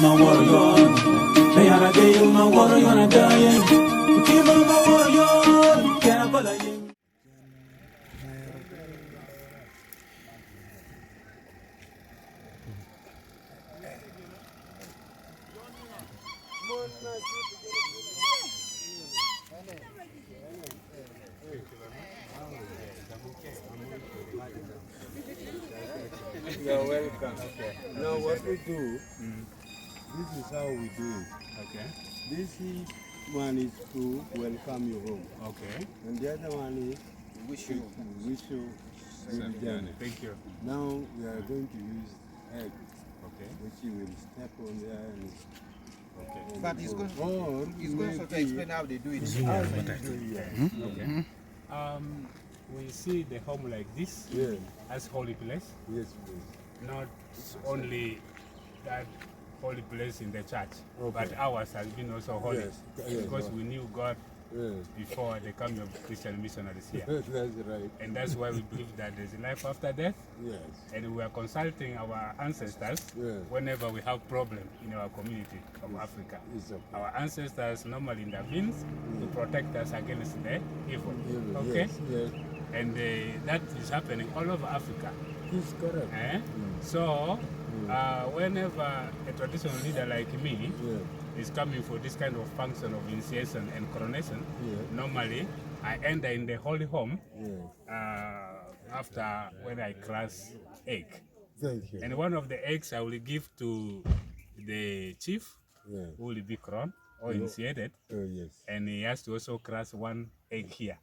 my warrior. May I day you my warrior and dying. Keep on my warrior. Can I follow you? You're welcome. Okay. Now what we do, this is how we do it. Okay. This one is to welcome you home. Okay. And the other one is Wish you good journey. Thank you. Now we are going to use egg, Okay. which you will step on there and Okay. But he's going to explain how they do it. Okay. We see the home like this as holy place. Yes, please. Not only that holy place in the church, but ours has been also holy because we knew God before the coming of Christian missionaries here. That's right. And that's why we believe that there's a life after death. Yes. And we are consulting our ancestors whenever we have problems in our community of Africa. Okay. Our ancestors normally intervene to protect us against the evil. Okay? Yes. And that is happening all over Africa. It's correct. So, whenever a traditional leader like me is coming for this kind of function of initiation and coronation, normally I enter in the holy home after when I crush egg. Thank you. And one of the eggs I will give to the chief who will be crowned or initiated. Yes. And he has to also crush one egg here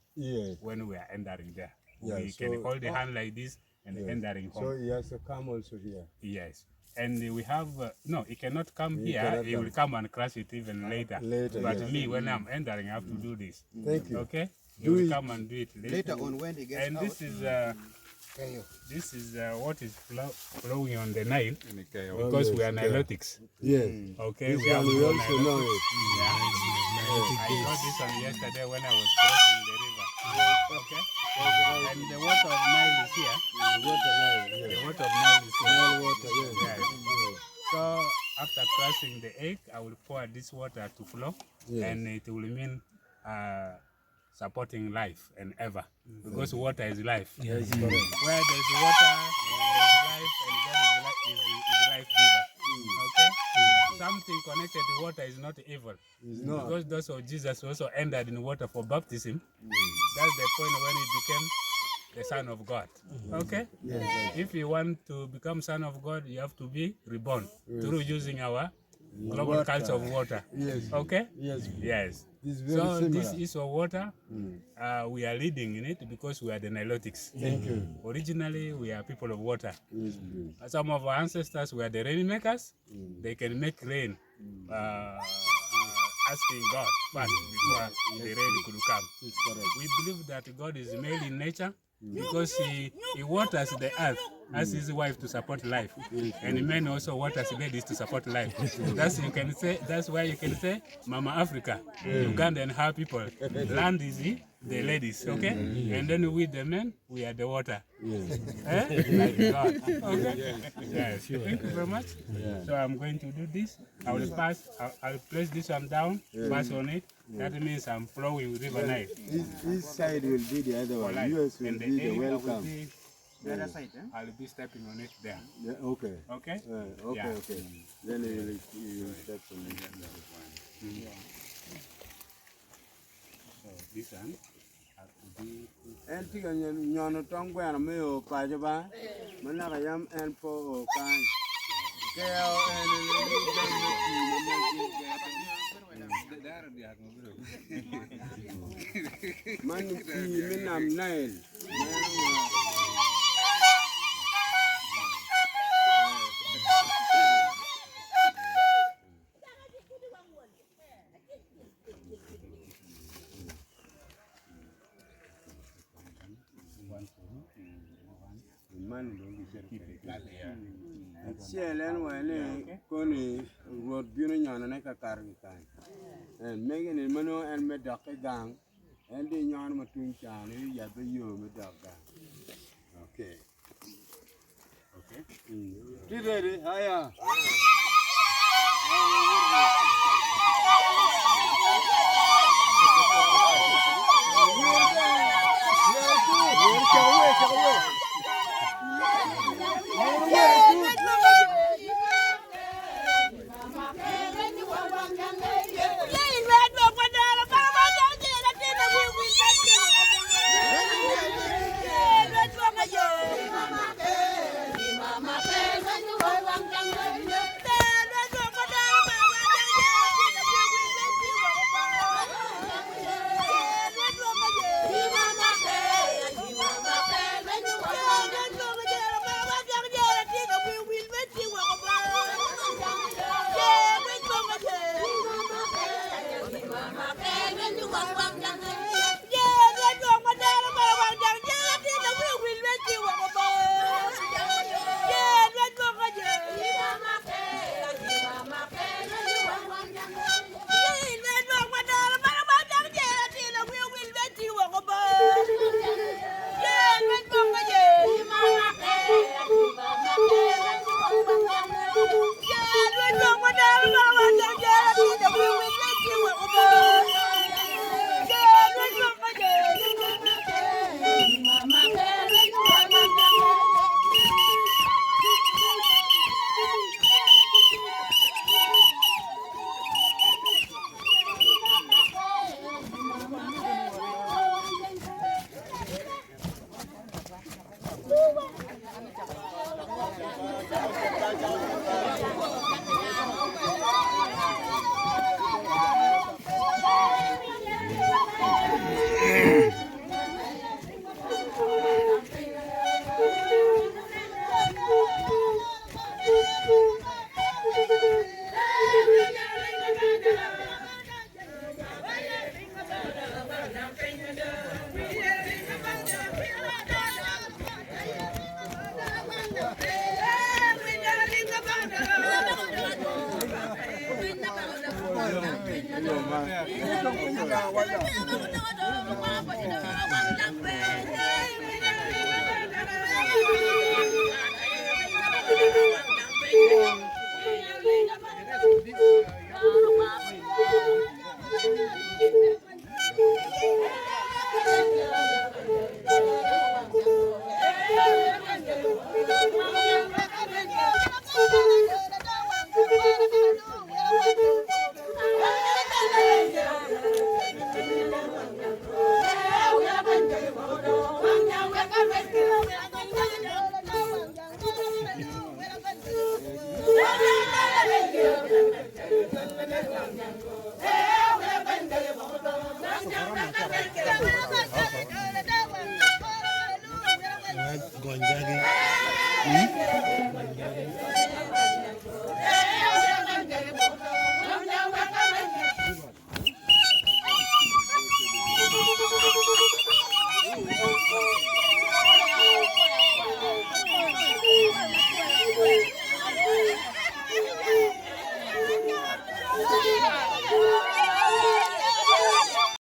when we are entering there. We can hold the hand like this and entering home. So he has to come also here? Yes. And we have, no, he cannot come here. He will come and crush it even later. But me, when I'm entering, I have to do this. Thank you. Okay? He will come and do it Later on when he gets and out. this is what is flowing on the Nile because we are Nilotics. Yes. Okay, This we have one we also know Nilotics. it. I got this one yesterday when I was crossing the river. Okay? And the water of Nile is here. The water of Nile is here. Yes. So after crushing the egg, I will pour this water to flow, and it will mean supporting life and ever, because water is life. Yes, correct. Where there's water, there's life, and God is life giver. Okay? Something connected to water is not evil. Because those of Jesus also entered in water for baptism. That's the point when he became the Son of God. Okay? If you want to become Son of God, you have to be reborn through using our global culture of water. Okay? Yes. So this is of water. We are leading in it because we are the Nilotics. Thank you. Originally, we are people of water. Some of our ancestors were the rain makers. They can make rain, asking God first before the rain could come. We believe that God is male in nature because he waters the earth as his wife to support life, and men also waters ladies to support life. That's why you can say Mama Africa, Uganda and her people. Land is the ladies, okay? And then we the men, we are the water. Like God. Okay? Yes. Thank you very much. So I'm going to do this. I will pass. I'll place this one down. Pass on it. That means I'm flowing River Nile. This side will be the other one. Yours will be the welcome. The other side, I'll be stepping on it there. Okay. Okay? Okay. Then you will step on it. So this one has to be. En tiga nyono tong gwen me o pa jaba. Mana ka yam en po o kan. Ke o en man ki minam nail. Sielen wene koni Rwot bino nyana ne ka kargi kan. En megen en mano en me dakke gang. En di nyana ma tung chan ya be yo me dakka. Okay. Ti ready? Haya.